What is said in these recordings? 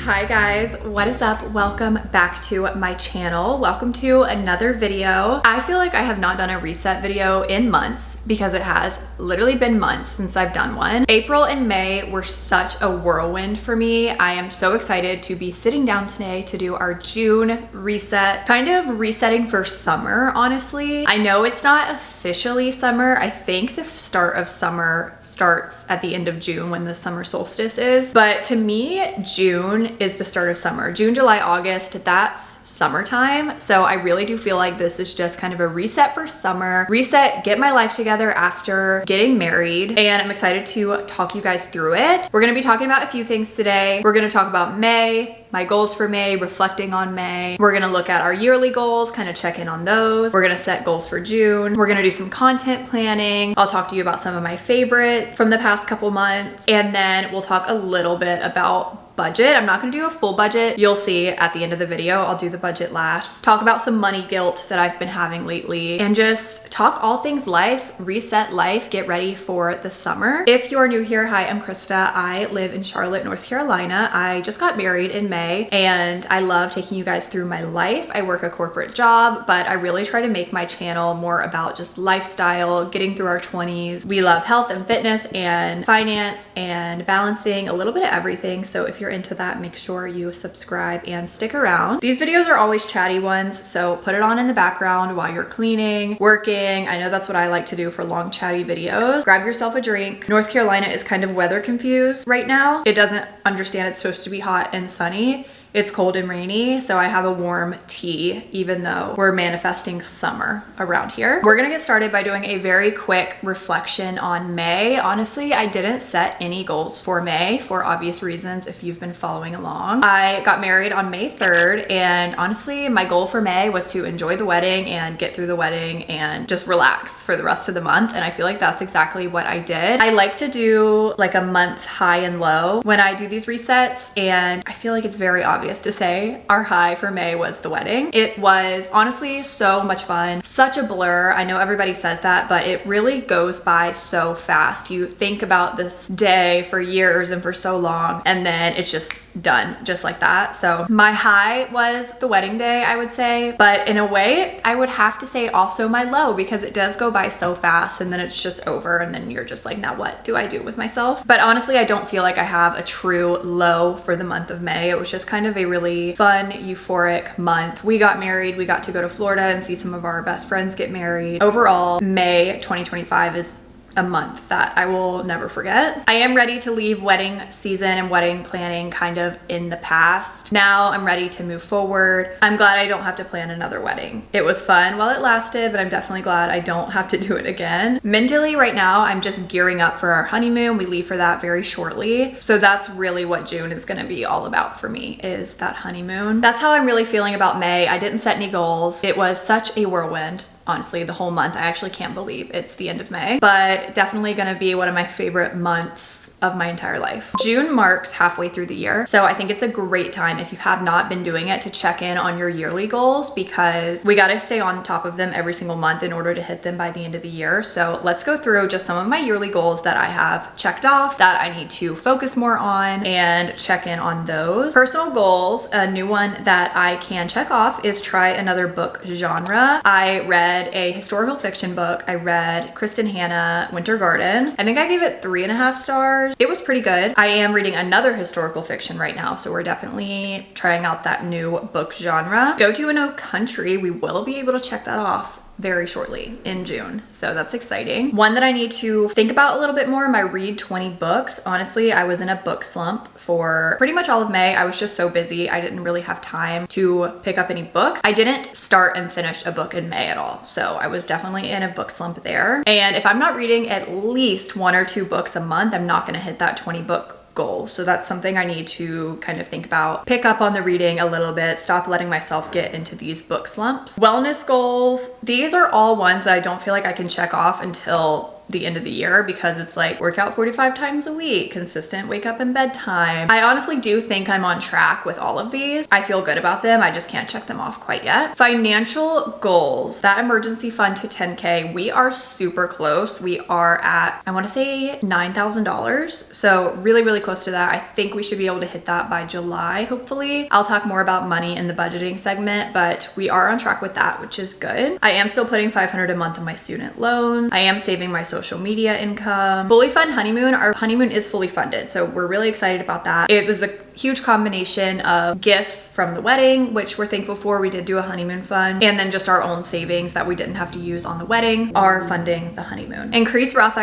Hi guys, what is up? Welcome back to my channel. Welcome to another video. I feel like I have not done a reset video in months because it has literally been months since I've done one. April and May were such a whirlwind for me. I am so excited to be sitting down today to do our June reset, kind of resetting for summer, honestly. I know it's not officially summer. I think the start of summer starts at the end of June when the summer solstice is, but to me, June is the start of summer. June, July, August, that's summertime. So I really do feel like this is just kind of a reset for summer, reset, get my life together after getting married. And I'm excited to talk you guys through it. We're gonna be talking about a few things today. We're gonna talk about May, my goals for May, reflecting on May. We're gonna look at our yearly goals, kind of check in on those. We're gonna set goals for June. We're gonna do some content planning. I'll talk to you about some of my favorites from the past couple months. And then we'll talk a little bit about budget. I'm not gonna do a full budget. You'll see at the end of the video, I'll do the budget last. Talk about some money guilt that I've been having lately and just talk all things life, reset life, get ready for the summer. If you're new here, hi, I'm Krista. I live in Charlotte, North Carolina. I just got married in May and I love taking you guys through my life. I work a corporate job, but I really try to make my channel more about just lifestyle, getting through our 20s. We love health and fitness and finance and balancing a little bit of everything. So if you're into that, make sure you subscribe and stick around. These videos are always chatty ones, so put it on in the background while you're cleaning, working. I know that's what I like to do for long chatty videos. Grab yourself a drink. North Carolina is kind of weather confused right now. It doesn't understand it's supposed to be hot and sunny. It's cold and rainy, so I have a warm tea, even though we're manifesting summer around here. We're gonna get started by doing a very quick reflection on May. Honestly, I didn't set any goals for May for obvious reasons if you've been following along. I got married on May 3rd, and honestly, my goal for May was to enjoy the wedding and get through the wedding and just relax for the rest of the month, and I feel like that's exactly what I did. I like to do like a month high and low when I do these resets, and I feel like it's very obvious to say our high for May was the wedding. It was honestly so much fun, such a blur. I know everybody says that, but it really goes by so fast. You think about this day for years and for so long, and then it's just done just like that. So my high was the wedding day, I would say, but in a way I would have to say also my low, because it does go by so fast and then it's just over and then you're just like, now what do I do with myself? But honestly, I don't feel like I have a true low for the month of May. It was just kind of a really fun, euphoric month. We got married, we got to go to Florida and see some of our best friends get married. Overall, May 2025 is a month that I will never forget. I am ready to leave wedding season and wedding planning kind of in the past. Now I'm ready to move forward. I'm glad I don't have to plan another wedding. It was fun while it lasted, but I'm definitely glad I don't have to do it again. Mentally right now, I'm just gearing up for our honeymoon. We leave for that very shortly. So that's really what June is gonna be all about for me, is that honeymoon. That's how I'm really feeling about May. I didn't set any goals. It was such a whirlwind. Honestly, the whole month. I actually can't believe it's the end of May, but definitely gonna be one of my favorite months of my entire life. June marks halfway through the year, so I think it's a great time, if you have not been doing it, to check in on your yearly goals, because we gotta stay on top of them every single month in order to hit them by the end of the year. So let's go through just some of my yearly goals that I have checked off that I need to focus more on and check in on those. Personal goals, a new one that I can check off is try another book genre. I read a historical fiction book. I read Kristen Hanna, Winter Garden. I think I gave it 3.5 stars. It was pretty good. I am reading another historical fiction right now, so we're definitely trying out that new book genre. Go to a No Country. We will be able to check that off very shortly in June, so that's exciting. One that I need to think about a little bit more, my read 20 books. Honestly, I was in a book slump for pretty much all of May. I was just so busy. I didn't really have time to pick up any books. I didn't start and finish a book in May at all, so I was definitely in a book slump there. And if I'm not reading at least 1 or 2 books a month, I'm not gonna hit that 20 book goal. So that's something I need to kind of think about. Pick up on the reading a little bit, stop letting myself get into these book slumps. Wellness goals. These are all ones that I don't feel like I can check off until the end of the year because it's like work out 45 times a week, consistent wake up and bedtime. I honestly do think I'm on track with all of these. I feel good about them. I just can't check them off quite yet. Financial goals, that emergency fund to 10K, we are super close. We are at, I want to say $9,000. So really, really close to that. I think we should be able to hit that by July, hopefully. I'll talk more about money in the budgeting segment, but we are on track with that, which is good. I am still putting $500 a month on my student loan. I am saving my social media income. Fully fund honeymoon. Our honeymoon is fully funded, so we're really excited about that. It was a huge combination of gifts from the wedding, which we're thankful for. We did do a honeymoon fund, and then just our own savings that we didn't have to use on the wedding are funding the honeymoon. Increase Roth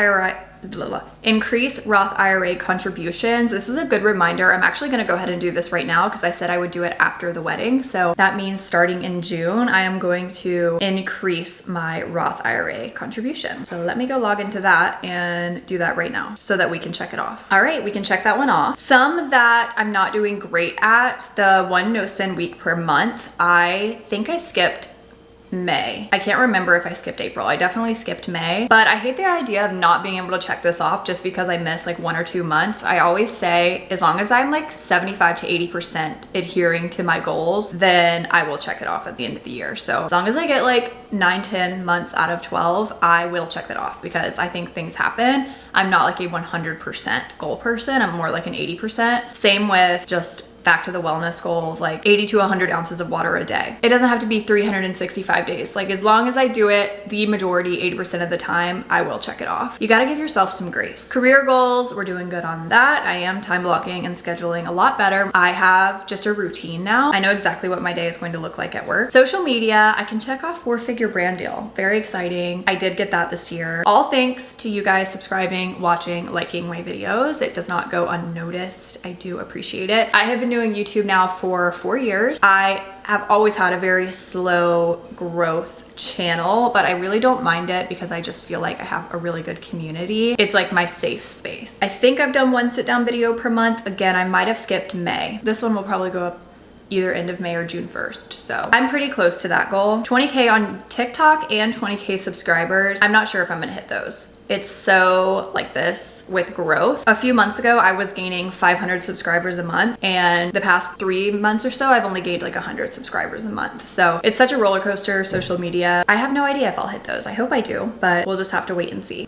IRA contributions. This is a good reminder. I'm actually going to go ahead and do this right now because I said I would do it after the wedding. So that means starting in June, I am going to increase my Roth IRA contribution. So let me go log into that and do that right now so that we can check it off. All right, we can check that one off. Some that I'm not doing great at, the one no spend week per month, I think I skipped May. I can't remember if I skipped April. I definitely skipped May, but I hate the idea of not being able to check this off just because I miss like 1 or 2 months. I always say as long as I'm like 75 to 80% adhering to my goals, then I will check it off at the end of the year. So as long as I get like 9, 10 months out of 12, I will check that off because I think things happen. I'm not like a 100% goal person. I'm more like an 80%. Same with just back to the wellness goals, like 80 to 100 ounces of water a day. It doesn't have to be 365 days. Like as long as I do it the majority, 80% of the time, I will check it off. You gotta give yourself some grace. Career goals, we're doing good on that. I am time blocking and scheduling a lot better. I have just a routine now. I know exactly what my day is going to look like at work. Social media, I can check off 4-figure brand deal. Very exciting. I did get that this year. All thanks to you guys subscribing, watching, liking my videos. It does not go unnoticed. I do appreciate it. I have been doing YouTube now for 4 years. I have always had a very slow growth channel, but I really don't mind it because I just feel like I have a really good community. It's like my safe space. I think I've done 1 sit down video per month. Again, I might have skipped May. This one will probably go up either end of May or June 1st. So I'm pretty close to that goal. 20K on TikTok and 20K subscribers. I'm not sure if I'm gonna hit those. It's so like this with growth. A few months ago, I was gaining 500 subscribers a month, and the past 3 months or so, I've only gained like 100 subscribers a month. So it's such a roller coaster, social media. I have no idea if I'll hit those. I hope I do, but we'll just have to wait and see.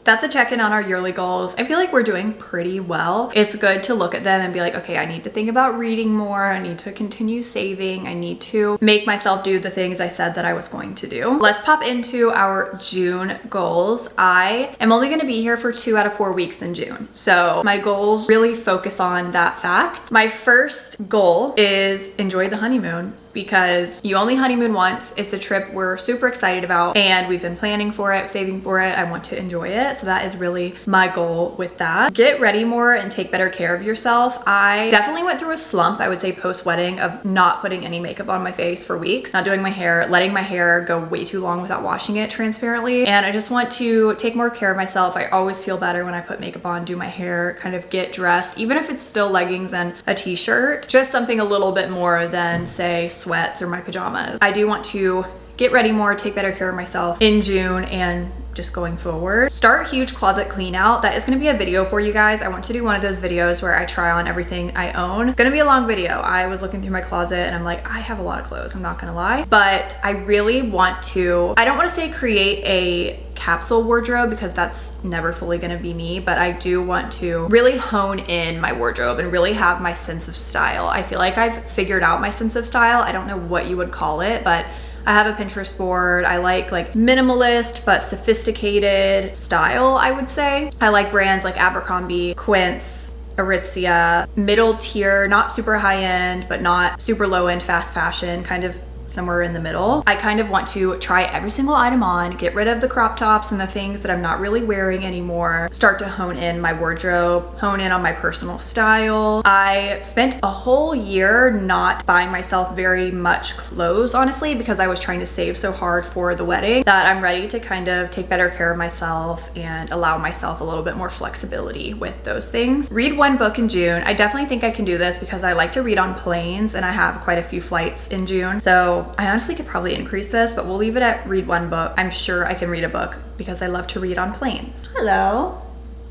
That's a check-in on our yearly goals. I feel like we're doing pretty well. It's good to look at them and be like, okay, I need to think about reading more. I need to continue saving. I need to make myself do the things I said that I was going to do. Let's pop into our June goals. I am only gonna be here for 2 out of 4 weeks in June. So my goals really focus on that fact. My first goal is enjoy the honeymoon, because you only honeymoon once. It's a trip we're super excited about and we've been planning for it, saving for it. I want to enjoy it. So that is really my goal with that. Get ready more and take better care of yourself. I definitely went through a slump, I would say post-wedding, of not putting any makeup on my face for weeks, not doing my hair, letting my hair go way too long without washing it transparently. And I just want to take more care of myself. I always feel better when I put makeup on, do my hair, kind of get dressed, even if it's still leggings and a t-shirt, just something a little bit more than say sweats or my pajamas. I do want to get ready more, take better care of myself in June and just going forward. Start huge closet clean out. That is going to be a video for you guys. I want to do one of those videos where I try on everything I own. It's going to be a long video. I was looking through my closet and I'm like, I have a lot of clothes, I'm not gonna lie, but I really want to, I don't want to say create a capsule wardrobe because that's never fully going to be me, but I do want to really hone in my wardrobe and really have my sense of style. I feel like I've figured out my sense of style. I don't know what you would call it, but I have a Pinterest board. I like minimalist but sophisticated style, I would say. I like brands like Abercrombie, Quince, Aritzia, middle tier, not super high end, but not super low end fast fashion, kind of somewhere in the middle. I kind of want to try every single item on, get rid of the crop tops and the things that I'm not really wearing anymore, start to hone in my wardrobe, hone in on my personal style. I spent a whole year not buying myself very much clothes, honestly, because I was trying to save so hard for the wedding that I'm ready to kind of take better care of myself and allow myself a little bit more flexibility with those things. Read 1 book in June. I definitely think I can do this because I like to read on planes and I have quite a few flights in June. So So I honestly could probably increase this, but we'll leave it at read one book. I'm sure I can read a book because I love to read on planes. Hello.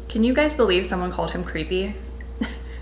Can you guys believe someone called him creepy?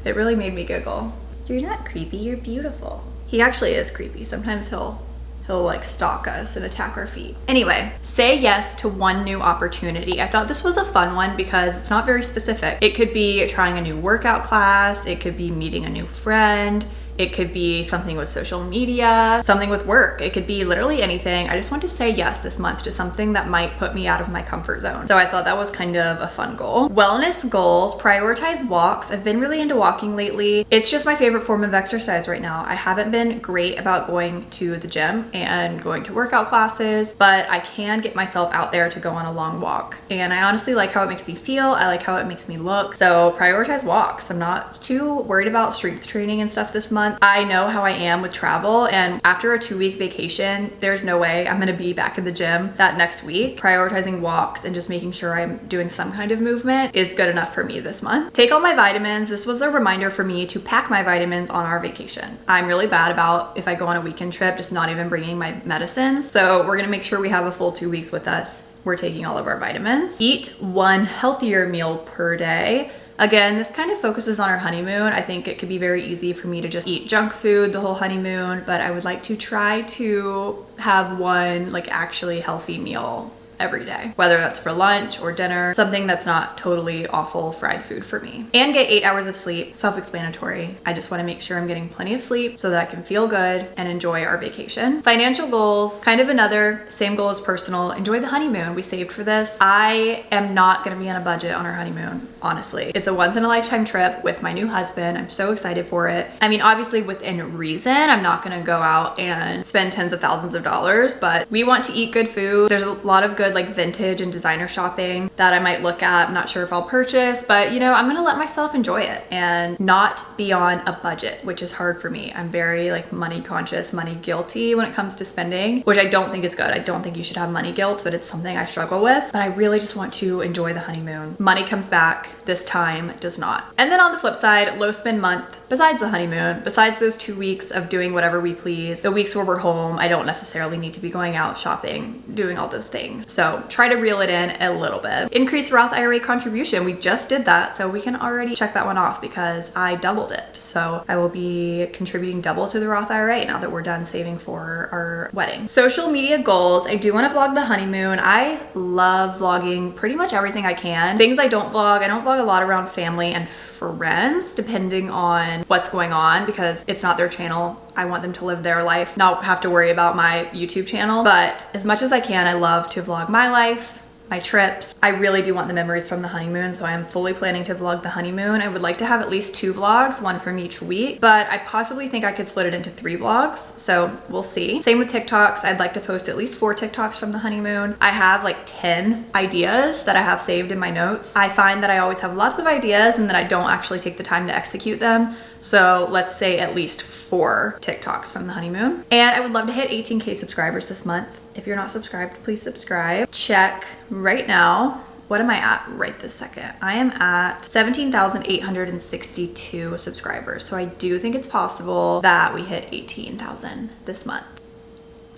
It really made me giggle. You're not creepy, you're beautiful. He actually is creepy. Sometimes he'll like stalk us and attack our feet. Anyway, say yes to one new opportunity. I thought this was a fun one because it's not very specific. It could be trying a new workout class. It could be meeting a new friend. It could be something with social media, something with work. It could be literally anything. I just want to say yes this month to something that might put me out of my comfort zone. So I thought that was kind of a fun goal. Wellness goals, prioritize walks. I've been really into walking lately. It's just my favorite form of exercise right now. I haven't been great about going to the gym and going to workout classes, but I can get myself out there to go on a long walk. And I honestly like how it makes me feel. I like how it makes me look. So prioritize walks. I'm not too worried about strength training and stuff this month. I know how I am with travel, and after a 2-week vacation, there's no way I'm gonna be back in the gym that next week. Prioritizing walks and just making sure I'm doing some kind of movement is good enough for me this month. Take all my vitamins. This was a reminder for me to pack my vitamins on our vacation. I'm really bad about, if I go on a weekend trip, just not even bringing my medicines. So we're gonna make sure we have a full 2 weeks with us. We're taking all of our vitamins. Eat one healthier meal per day. Again, this kind of focuses on our honeymoon. I think it could be very easy for me to just eat junk food the whole honeymoon, but I would like to try to have one like actually healthy meal every day, whether that's for lunch or dinner, something that's not totally awful fried food for me. And get 8 hours of sleep. Self-explanatory. I just want to make sure I'm getting plenty of sleep so that I can feel good and enjoy our vacation. Financial goals, kind of another same goal as personal. Enjoy the honeymoon. We saved for this. I am not going to be on a budget on our honeymoon, honestly. It's a once in a lifetime trip with my new husband. I'm so excited for it. I mean, obviously within reason, I'm not going to go out and spend tens of thousands of dollars, but we want to eat good food. There's a lot of good like vintage and designer shopping that I might look at. I'm not sure if I'll purchase, but you know, I'm gonna let myself enjoy it and not be on a budget, which is hard for me. I'm very like money conscious, money guilty when it comes to spending, which I don't think is good. I don't think you should have money guilt, but it's something I struggle with. But I really just want to enjoy the honeymoon. Money comes back, this time does not. And then on the flip side, low spend month. Besides the honeymoon, besides those 2 weeks of doing whatever we please, the weeks where we're home, I don't necessarily need to be going out shopping, doing all those things. So try to reel it in a little bit. Increase Roth IRA contribution. We just did that, so we can already check that one off because I doubled it. So I will be contributing double to the Roth IRA now that we're done saving for our wedding. Social media goals. I do want to vlog the honeymoon. I love vlogging pretty much everything I can. Things I don't vlog a lot around family and friends, depending on what's going on, because it's not their channel. I want them to live their life, not have to worry about my YouTube channel. But as much as I can, I love to vlog my life, my trips. I really do want the memories from the honeymoon, so I am fully planning to vlog the honeymoon. I would like to have at least 2 vlogs, one from each week, but I possibly think I could split it into 3 vlogs, so we'll see. Same with TikToks. I'd like to post at least 4 TikToks from the honeymoon. I have like 10 ideas that I have saved in my notes. I find that I always have lots of ideas and that I don't actually take the time to execute them. So let's say at least 4 TikToks from the honeymoon. And I would love to hit 18K subscribers this month. If you're not subscribed, please subscribe. Check right now. What am I at right this second? I am at 17,862 subscribers. So I do think it's possible that we hit 18,000 this month.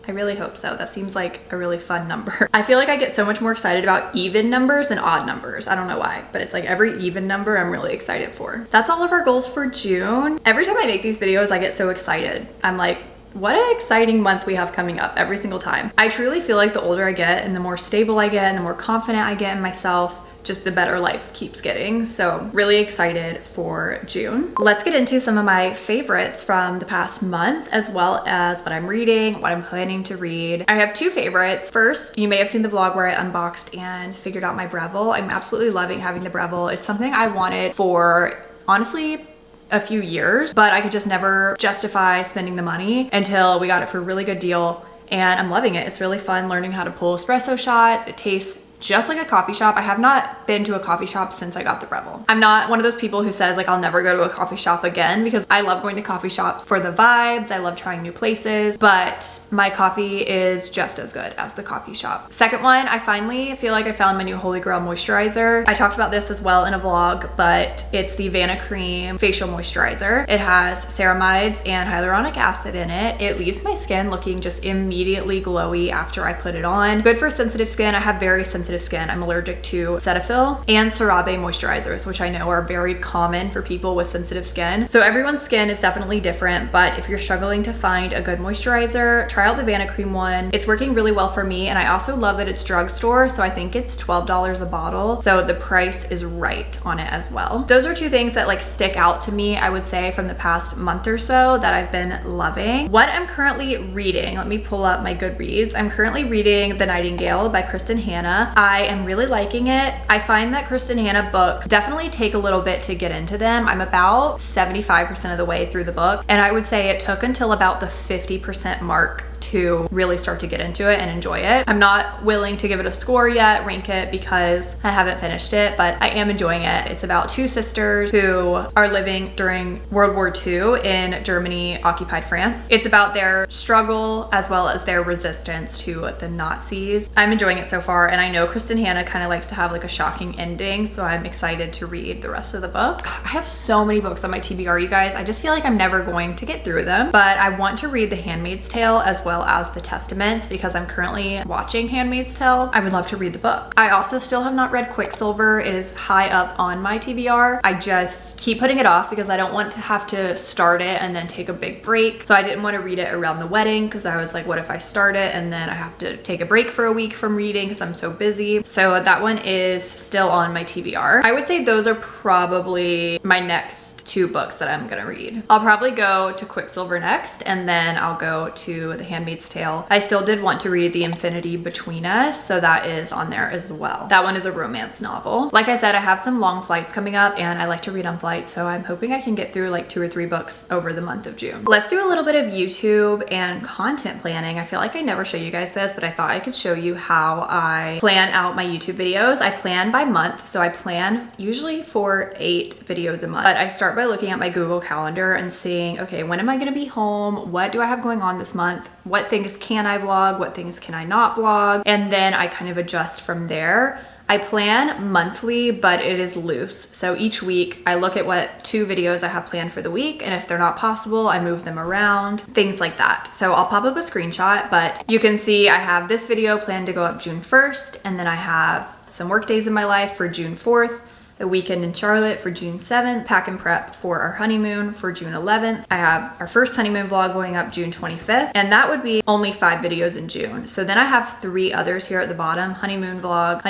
I really hope so. That seems like a really fun number. I feel like I get so much more excited about even numbers than odd numbers. I don't know why, but it's like every even number I'm really excited for. That's all of our goals for June. Every time I make these videos, I get so excited. I'm like, what an exciting month we have coming up every single time. I truly feel like the older I get and the more stable I get and the more confident I get in myself, just the better life keeps getting. So really excited for June. Let's get into some of my favorites from the past month, as well as what I'm reading, what I'm planning to read. I have 2 favorites. First, you may have seen the vlog where I unboxed and figured out my Breville. I'm absolutely loving having the Breville. It's something I wanted for, honestly, a few years, but I could just never justify spending the money until we got it for a really good deal. And I'm loving it. It's really fun learning how to pull espresso shots. It tastes just like a coffee shop. I have not been to a coffee shop since I got the Rebel. I'm not one of those people who says like I'll never go to a coffee shop again, because I love going to coffee shops for the vibes. I love trying new places, but my coffee is just as good as the coffee shop. Second one, I finally feel like I found my new Holy Grail moisturizer. I talked about this as well in a vlog, but it's the Vanna Cream facial moisturizer. It has ceramides and hyaluronic acid in it. It leaves my skin looking just immediately glowy after I put it on. Good for sensitive skin. I have very sensitive skin. I'm allergic to Cetaphil and CeraVe moisturizers, which I know are very common for people with sensitive skin. So everyone's skin is definitely different, but if you're struggling to find a good moisturizer, try out the Vanna Cream one. It's working really well for me, and I also love that it's drugstore, so I think it's $12 a bottle, so the price is right on it as well. Those are two things that like stick out to me, I would say, from the past month or so that I've been loving. What I'm currently reading, let me pull up my Goodreads. I'm currently reading The Nightingale by Krista Hanna. I am really liking it. I find that Krista Hanna books definitely take a little bit to get into them. I'm about 75% of the way through the book, and I would say it took until about the 50% mark to really start to get into it and enjoy it. I'm not willing to give it a score yet, rank it, because I haven't finished it, but I am enjoying it. It's about two sisters who are living during World War II in Germany occupied France. It's about their struggle as well as their resistance to the Nazis. I'm enjoying it so far, and I know Kristen Hanna kind of likes to have like a shocking ending, so I'm excited to read the rest of the book. I have so many books on my TBR, you guys. I just feel like I'm never going to get through them, but I want to read The Handmaid's Tale as well as The Testaments, because I'm currently watching Handmaid's Tale. I would love to read the book. I also still have not read Quicksilver. It is high up on my TBR. I just keep putting it off because I don't want to have to start it and then take a big break. So I didn't want to read it around the wedding, because I was like, what if I start it and then I have to take a break for a week from reading because I'm so busy. So that one is still on my TBR. I would say those are probably my next two books that I'm gonna read. I'll probably go to Quicksilver next, and then I'll go to The Handmaid's Tale. I still did want to read The Infinity Between Us, so that is on there as well. That one is a romance novel. Like I said, I have some long flights coming up, and I like to read on flights, so I'm hoping I can get through like 2 or 3 books over the month of June. Let's do a little bit of YouTube and content planning. I feel like I never show you guys this, but I thought I could show you how I plan out my YouTube videos. I plan by month, so I plan usually for 8 videos a month, but I start by looking at my Google Calendar and seeing, okay, when am I gonna be home? What do I have going on this month? What things can I vlog? What things can I not vlog? And then I kind of adjust from there. I plan monthly, but it is loose. So each week I look at what 2 videos I have planned for the week, and if they're not possible, I move them around, things like that. So I'll pop up a screenshot, but you can see I have this video planned to go up June 1st, and then I have some work days in my life for June 4th, a weekend in Charlotte for June 7th, pack and prep for our honeymoon for June 11th. I have our first honeymoon vlog going up June 25th, and that would be only 5 videos in June. So then I have 3 others here at the bottom: honeymoon vlog,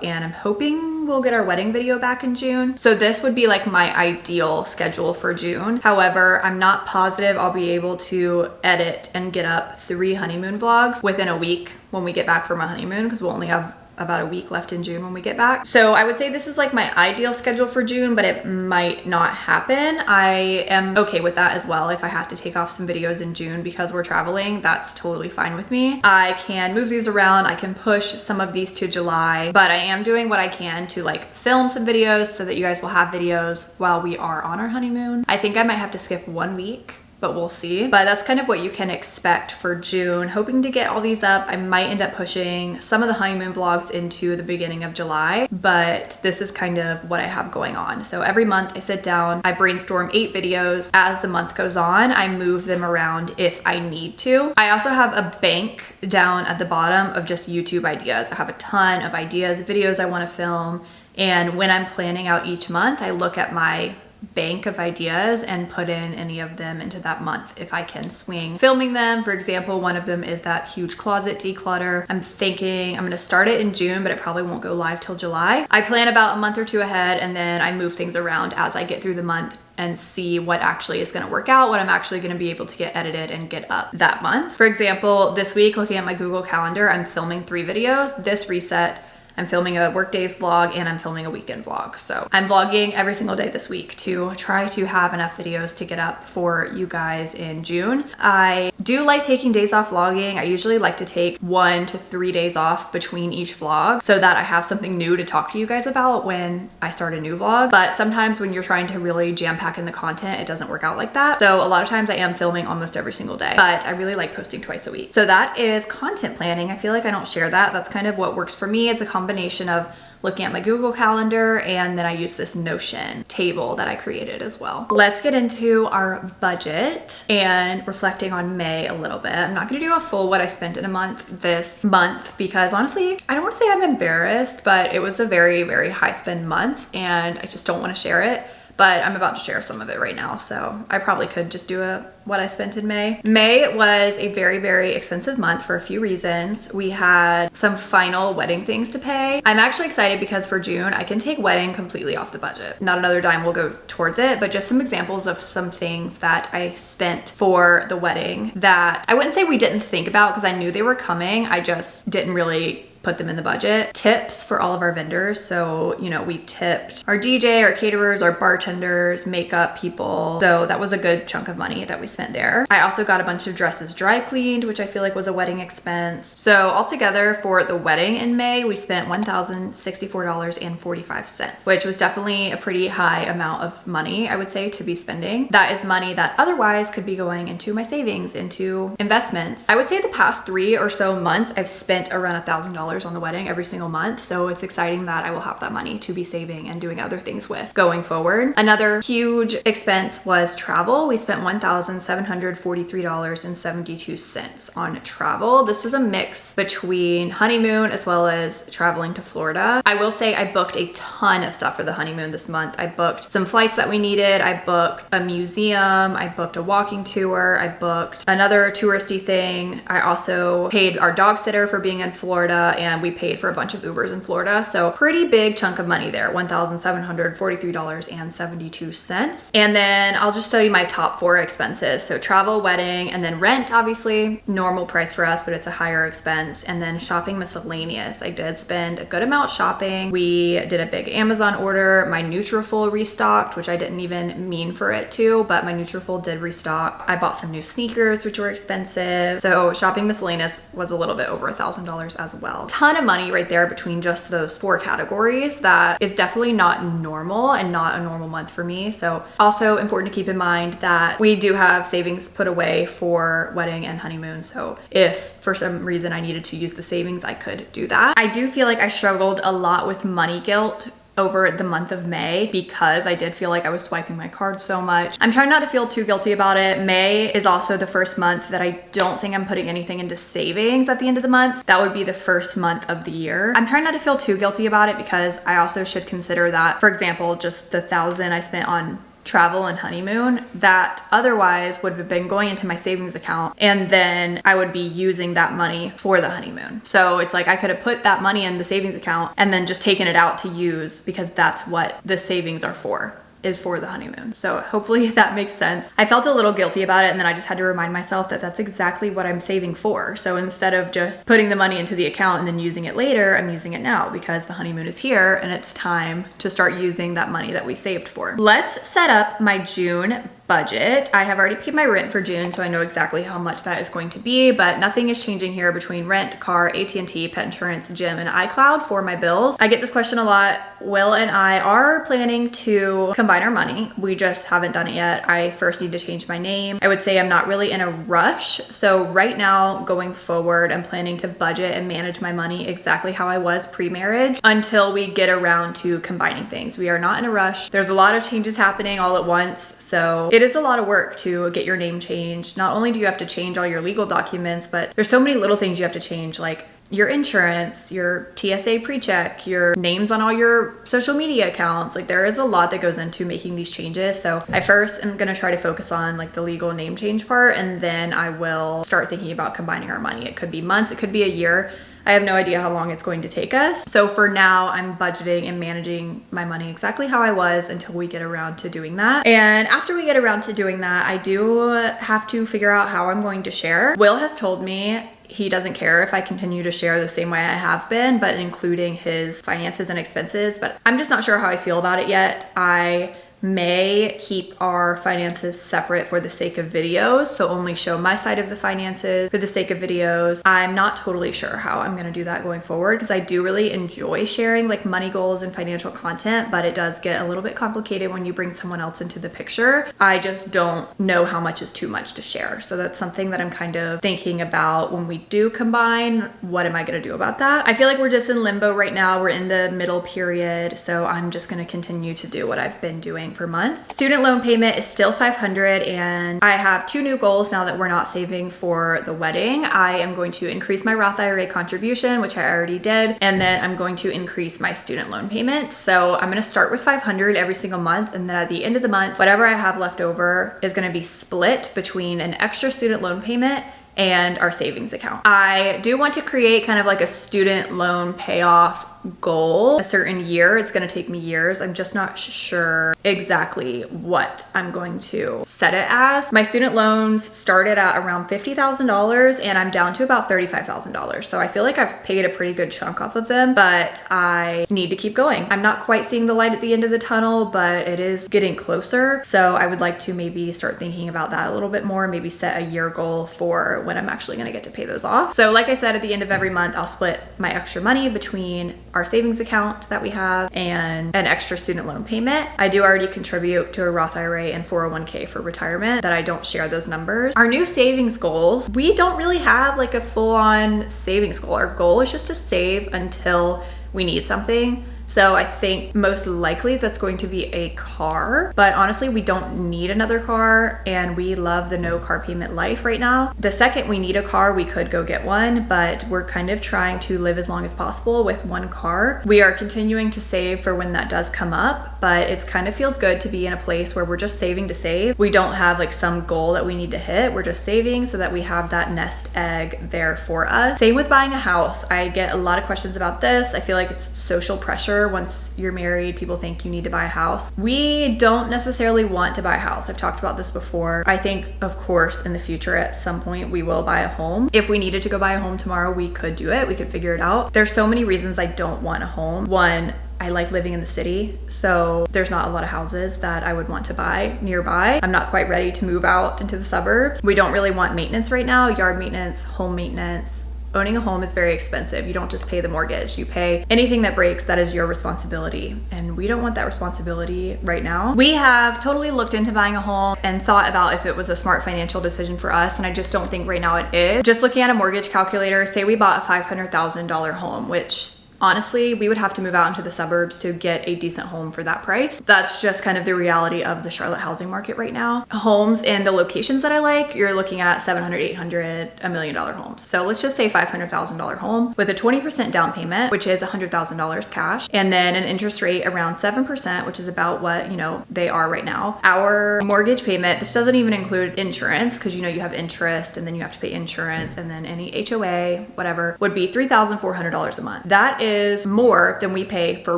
and I'm hoping we'll get our wedding video back in June. So this would be like my ideal schedule for June. However, I'm not positive I'll be able to edit and get up 3 honeymoon vlogs within a week when we get back from our honeymoon, because we'll only have about a week left in June when we get back. So I would say this is like my ideal schedule for June, but it might not happen. I am okay with that as well. If I have to take off some videos in June because we're traveling, that's totally fine with me. I can move these around. I can push some of these to July, but I am doing what I can to like film some videos so that you guys will have videos while we are on our honeymoon. I think I might have to skip 1 week, but we'll see. But that's kind of what you can expect for June. Hoping to get all these up. I might end up pushing some of the honeymoon vlogs into the beginning of July, but this is kind of what I have going on. So every month I sit down, I brainstorm 8 videos. As the month goes on, I move them around if I need to. I also have a bank down at the bottom of just YouTube ideas. I have a ton of ideas, videos I want to film, and when I'm planning out each month, I look at my bank of ideas and put in any of them into that month if I can swing filming them. For example, one of them is that huge closet declutter. I'm thinking I'm gonna start it in June, but it probably won't go live till July. I plan about a month or 2 ahead, and then I move things around as I get through the month and see what actually is gonna work out, what I'm actually gonna be able to get edited and get up that month. For example, this week, looking at my Google Calendar, I'm filming 3 videos. This reset, I'm filming a work days vlog, and I'm filming a weekend vlog. So I'm vlogging every single day this week to try to have enough videos to get up for you guys in June. I do like taking days off vlogging. I usually like to take 1 to 3 days off between each vlog so that I have something new to talk to you guys about when I start a new vlog. But sometimes when you're trying to really jam pack in the content, it doesn't work out like that. So a lot of times I am filming almost every single day, but I really like posting twice a week. So that is content planning. I feel like I don't share that. That's kind of what works for me. It's a combination of looking at my Google Calendar, and then I use this Notion table that I created as well. Let's get into our budget and reflecting on May a little bit. I'm not gonna do a full what I spent in a month this month because honestly, I don't wanna say I'm embarrassed, but it was a very, very high spend month and I just don't wanna share it. But I'm about to share some of it right now, so I probably could just do a what I spent in May. May was a very, very expensive month for a few reasons. We had some final wedding things to pay. I'm actually excited because for June, I can take wedding completely off the budget. Not another dime will go towards it, but just some examples of some things that I spent for the wedding that I wouldn't say we didn't think about because I knew they were coming. I just didn't really put them in the budget. Tips for all of our vendors. So, you know, we tipped our DJ, our caterers, our bartenders, makeup people. So that was a good chunk of money that we spent there. I also got a bunch of dresses dry cleaned, which I feel like was a wedding expense. So altogether for the wedding in May, we spent $1,064.45, which was definitely a pretty high amount of money, I would say, to be spending. That is money that otherwise could be going into my savings, into investments. I would say the past 3 or so months, I've spent around $1,000 on the wedding every single month. So it's exciting that I will have that money to be saving and doing other things with going forward. Another huge expense was travel. We spent $1,743.72 on travel. This is a mix between honeymoon as well as traveling to Florida. I will say I booked a ton of stuff for the honeymoon this month. I booked some flights that we needed. I booked a museum. I booked a walking tour. I booked another touristy thing. I also paid our dog sitter for being in Florida, and we paid for a bunch of Ubers in Florida. So pretty big chunk of money there, $1,743.72. And then I'll just show you my top 4 expenses. So travel, wedding, and then rent, obviously normal price for us, but it's a higher expense. And then shopping miscellaneous. I did spend a good amount shopping. We did a big Amazon order. My Nutrafol restocked, which I didn't even mean for it to, but my Nutrafol did restock. I bought some new sneakers, which were expensive. So shopping miscellaneous was a little bit over $1,000 as well. Ton of money right there between just those 4 categories. That is definitely not normal and not a normal month for me. So also important to keep in mind that we do have savings put away for wedding and honeymoon. So if for some reason I needed to use the savings, I could do that. I do feel like I struggled a lot with money guilt over the month of May because I did feel like I was swiping my card so much. I'm trying not to feel too guilty about it. May is also the first month that I don't think I'm putting anything into savings at the end of the month. That would be the first month of the year. I'm trying not to feel too guilty about it because I also should consider that, for example, just the $1,000 I spent on travel and honeymoon that otherwise would have been going into my savings account, and then I would be using that money for the honeymoon. So it's like I could have put that money in the savings account and then just taken it out to use because that's what the savings are for. Is for the honeymoon. So hopefully that makes sense. I felt a little guilty about it, and then I just had to remind myself that that's exactly what I'm saving for. So instead of just putting the money into the account and then using it later, I'm using it now because the honeymoon is here and it's time to start using that money that we saved for. Let's set up my June budget. I have already paid my rent for June, so I know exactly how much that is going to be, but nothing is changing here between rent, car, AT&T, pet insurance, gym, and iCloud for my bills. I get this question a lot. Will and I are planning to combine our money. We just haven't done it yet. I first need to change my name. I would say I'm not really in a rush. So right now, going forward, I'm planning to budget and manage my money exactly how I was pre-marriage until we get around to combining things. We are not in a rush. There's a lot of changes happening all at once, so it is a lot of work to get your name changed. Not only do you have to change all your legal documents, but there's so many little things you have to change, like your insurance, your TSA pre-check, your names on all your social media accounts. Like there is a lot that goes into making these changes. So I first am gonna try to focus on like the legal name change part, and then I will start thinking about combining our money. It could be months, it could be a year. I have no idea how long it's going to take us. So for now, I'm budgeting and managing my money exactly how I was until we get around to doing that. And after we get around to doing that, I do have to figure out how I'm going to share. Will has told me he doesn't care if I continue to share the same way I have been, but including his finances and expenses. But I'm just not sure how I feel about it yet. I may keep our finances separate for the sake of videos, so only show my side of the finances for the sake of videos. I'm not totally sure how I'm going to do that going forward, because I do really enjoy sharing like money goals and financial content, but it does get a little bit complicated when you bring someone else into the picture. I just don't know how much is too much to share, so that's something that I'm kind of thinking about when we do combine. What am I going to do about that? I feel like we're just in limbo right now. We're in the middle period, so I'm just going to continue to do what I've been doing for months. Student loan payment is still $500, and I have 2 new goals now that we're not saving for the wedding. I am going to increase my Roth IRA contribution, which I already did, and then I'm going to increase my student loan payment. So I'm going to start with $500 every single month, and then at the end of the month, whatever I have left over is going to be split between an extra student loan payment and our savings account. I do want to create kind of like a student loan payoff goal a certain year. It's going to take me years. I'm just not sure exactly what I'm going to set it as. My student loans started at around $50,000 and I'm down to about $35,000. So I feel like I've paid a pretty good chunk off of them, but I need to keep going. I'm not quite seeing the light at the end of the tunnel, but it is getting closer. So I would like to maybe start thinking about that a little bit more, maybe set a year goal for when I'm actually going to get to pay those off. So like I said, at the end of every month, I'll split my extra money between our savings account that we have and an extra student loan payment. I do already contribute to a Roth IRA and 401k for retirement, that I don't share those numbers. Our new savings goals, we don't really have like a full-on savings goal. Our goal is just to save until we need something. So I think most likely that's going to be a car, but honestly, we don't need another car and we love the no car payment life right now. The second we need a car, we could go get one, but we're kind of trying to live as long as possible with one car. We are continuing to save for when that does come up, but it kind of feels good to be in a place where we're just saving to save. We don't have like some goal that we need to hit. We're just saving so that we have that nest egg there for us. Same with buying a house. I get a lot of questions about this. I feel like it's social pressure. Once you're married, people think you need to buy a house. We don't necessarily want to buy a house. I've talked about this before. I think, of course, in the future, at some point, we will buy a home. If we needed to go buy a home tomorrow, we could do it. We could figure it out. There's so many reasons I don't want a home. One, I like living in the city, so there's not a lot of houses that I would want to buy nearby. I'm not quite ready to move out into the suburbs. We don't really want maintenance right now, yard maintenance, home maintenance. Owning a home is very expensive. You don't just pay the mortgage. You pay anything that breaks, that is your responsibility. And we don't want that responsibility right now. We have totally looked into buying a home and thought about if it was a smart financial decision for us. And I just don't think right now it is. Just looking at a mortgage calculator, say we bought a $500,000 home, which honestly, we would have to move out into the suburbs to get a decent home for that price. That's just kind of the reality of the Charlotte housing market right now. Homes in the locations that I like, you're looking at $700,000, $800,000, $1 million homes. So let's just say $500,000 home with a 20% down payment, which is $100,000 cash, and then an interest rate around 7%, which is about what, they are right now. Our mortgage payment, this doesn't even include insurance, because you have interest and then you have to pay insurance and then any HOA, whatever, would be $3,400 a month. That is more than we pay for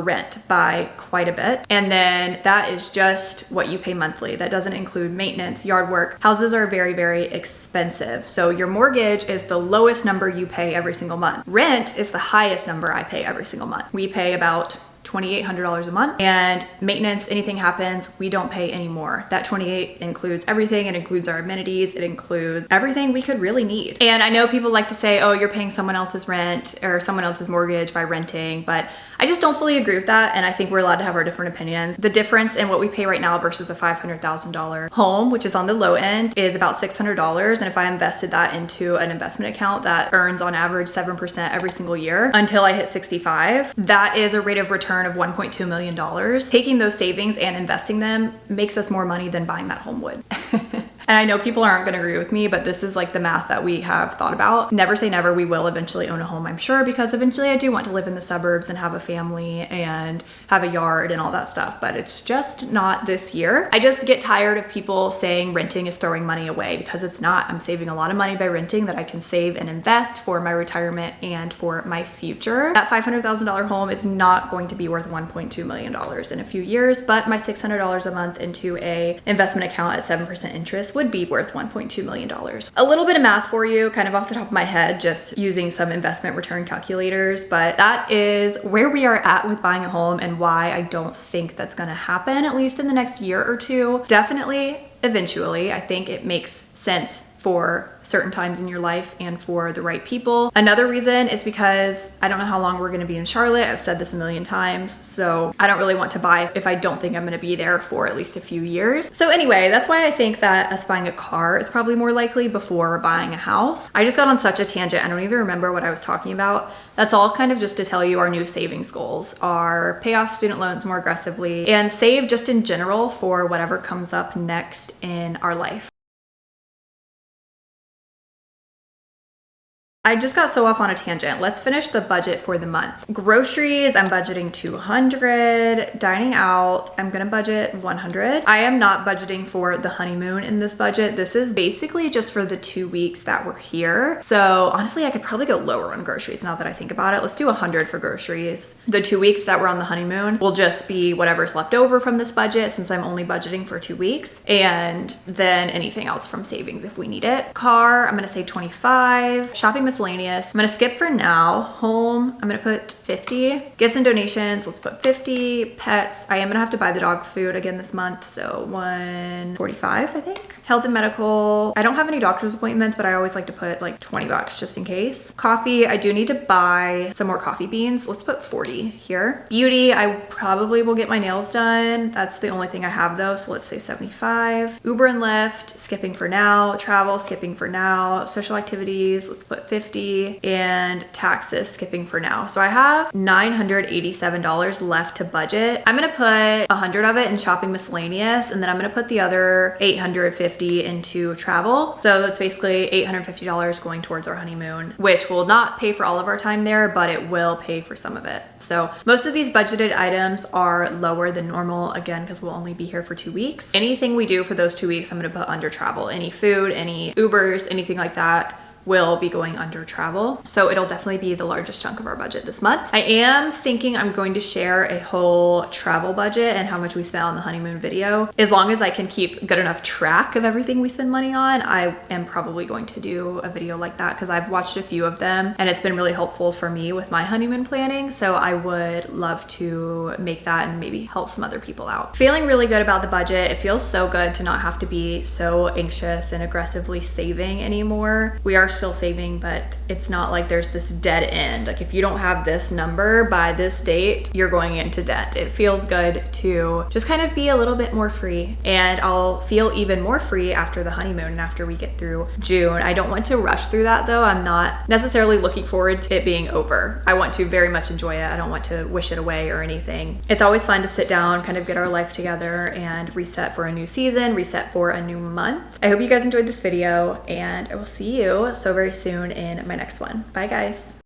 rent by quite a bit. And then that is just what you pay monthly. That doesn't include maintenance, yard work. Houses are very, very expensive. So your mortgage is the lowest number you pay every single month. Rent is the highest number I pay every single month. We pay about $2,800 a month, and maintenance, anything happens, we don't pay any more. That $28 includes everything. It includes our amenities. It includes everything we could really need. And I know people like to say, oh, you're paying someone else's rent or someone else's mortgage by renting, but I just don't fully agree with that. And I think we're allowed to have our different opinions. The difference in what we pay right now versus a $500,000 home, which is on the low end, is about $600. And if I invested that into an investment account that earns on average 7% every single year until I hit 65, that is a rate of return of $1.2 million. Taking those savings and investing them makes us more money than buying that home would. And I know people aren't going to agree with me, but this is like the math that we have thought about. Never say never. We will eventually own a home, I'm sure, because eventually I do want to live in the suburbs and have a family and have a yard and all that stuff, but it's just not this year. I just get tired of people saying renting is throwing money away, because it's not. I'm saving a lot of money by renting that I can save and invest for my retirement and for my future. That $500,000 home is not going to be worth $1.2 million in a few years, but my $600 a month into a investment account at 7% interest would be worth $1.2 million. A little bit of math for you, kind of off the top of my head, just using some investment return calculators, but that is where we are at with buying a home and why I don't think that's gonna happen, at least in the next year or two. Definitely, eventually, I think it makes sense for certain times in your life and for the right people. Another reason is because I don't know how long we're gonna be in Charlotte. I've said this a million times, so I don't really want to buy if I don't think I'm gonna be there for at least a few years. So anyway, that's why I think that us buying a car is probably more likely before buying a house. I just got on such a tangent. I don't even remember what I was talking about. That's all kind of just to tell you our new savings goals are pay off student loans more aggressively and save just in general for whatever comes up next in our life. I just got so off on a tangent. Let's finish the budget for the month. Groceries, I'm budgeting $200. Dining out, I'm gonna budget $100. I am not budgeting for the honeymoon in this budget. This is basically just for the 2 weeks that we're here. So honestly, I could probably go lower on groceries now that I think about it. Let's do $100 for groceries. The 2 weeks that we're on the honeymoon will just be whatever's left over from this budget since I'm only budgeting for 2 weeks, and then anything else from savings if we need it. Car, I'm gonna say $25. Shopping miscellaneous, I'm gonna skip for now. Home, I'm gonna put $50. Gifts and donations, let's put $50. Pets, I am gonna have to buy the dog food again this month, so $145, I think. Health and medical, I don't have any doctor's appointments, but I always like to put like 20 bucks just in case. Coffee, I do need to buy some more coffee beans. Let's put 40 here. Beauty, I probably will get my nails done. That's the only thing I have though, so let's say 75. Uber and Lyft, skipping for now. Travel, skipping for now. Social activities, let's put 50. And taxes, skipping for now. So I have $987 left to budget. I'm gonna put 100 of it in shopping miscellaneous, and then I'm gonna put the other 850 into travel. So that's basically $850 going towards our honeymoon, which will not pay for all of our time there, but it will pay for some of it. So most of these budgeted items are lower than normal, again, because we'll only be here for 2 weeks. Anything we do for those 2 weeks, I'm gonna put under travel. Any food, any Ubers, anything like that will be going under travel. So it'll definitely be the largest chunk of our budget this month. I am thinking I'm going to share a whole travel budget and how much we spent on the honeymoon video. As long as I can keep good enough track of everything we spend money on, I am probably going to do a video like that because I've watched a few of them and it's been really helpful for me with my honeymoon planning. So I would love to make that and maybe help some other people out. Feeling really good about the budget. It feels so good to not have to be so anxious and aggressively saving anymore. We are still saving, but it's not like there's this dead end. Like if you don't have this number by this date, you're going into debt. It feels good to just kind of be a little bit more free, and I'll feel even more free after the honeymoon and after we get through June. I don't want to rush through that though. I'm not necessarily looking forward to it being over. I want to very much enjoy it. I don't want to wish it away or anything. It's always fun to sit down, kind of get our life together and reset for a new season, reset for a new month. I hope you guys enjoyed this video, and I will see you so very soon in my next one. Bye guys.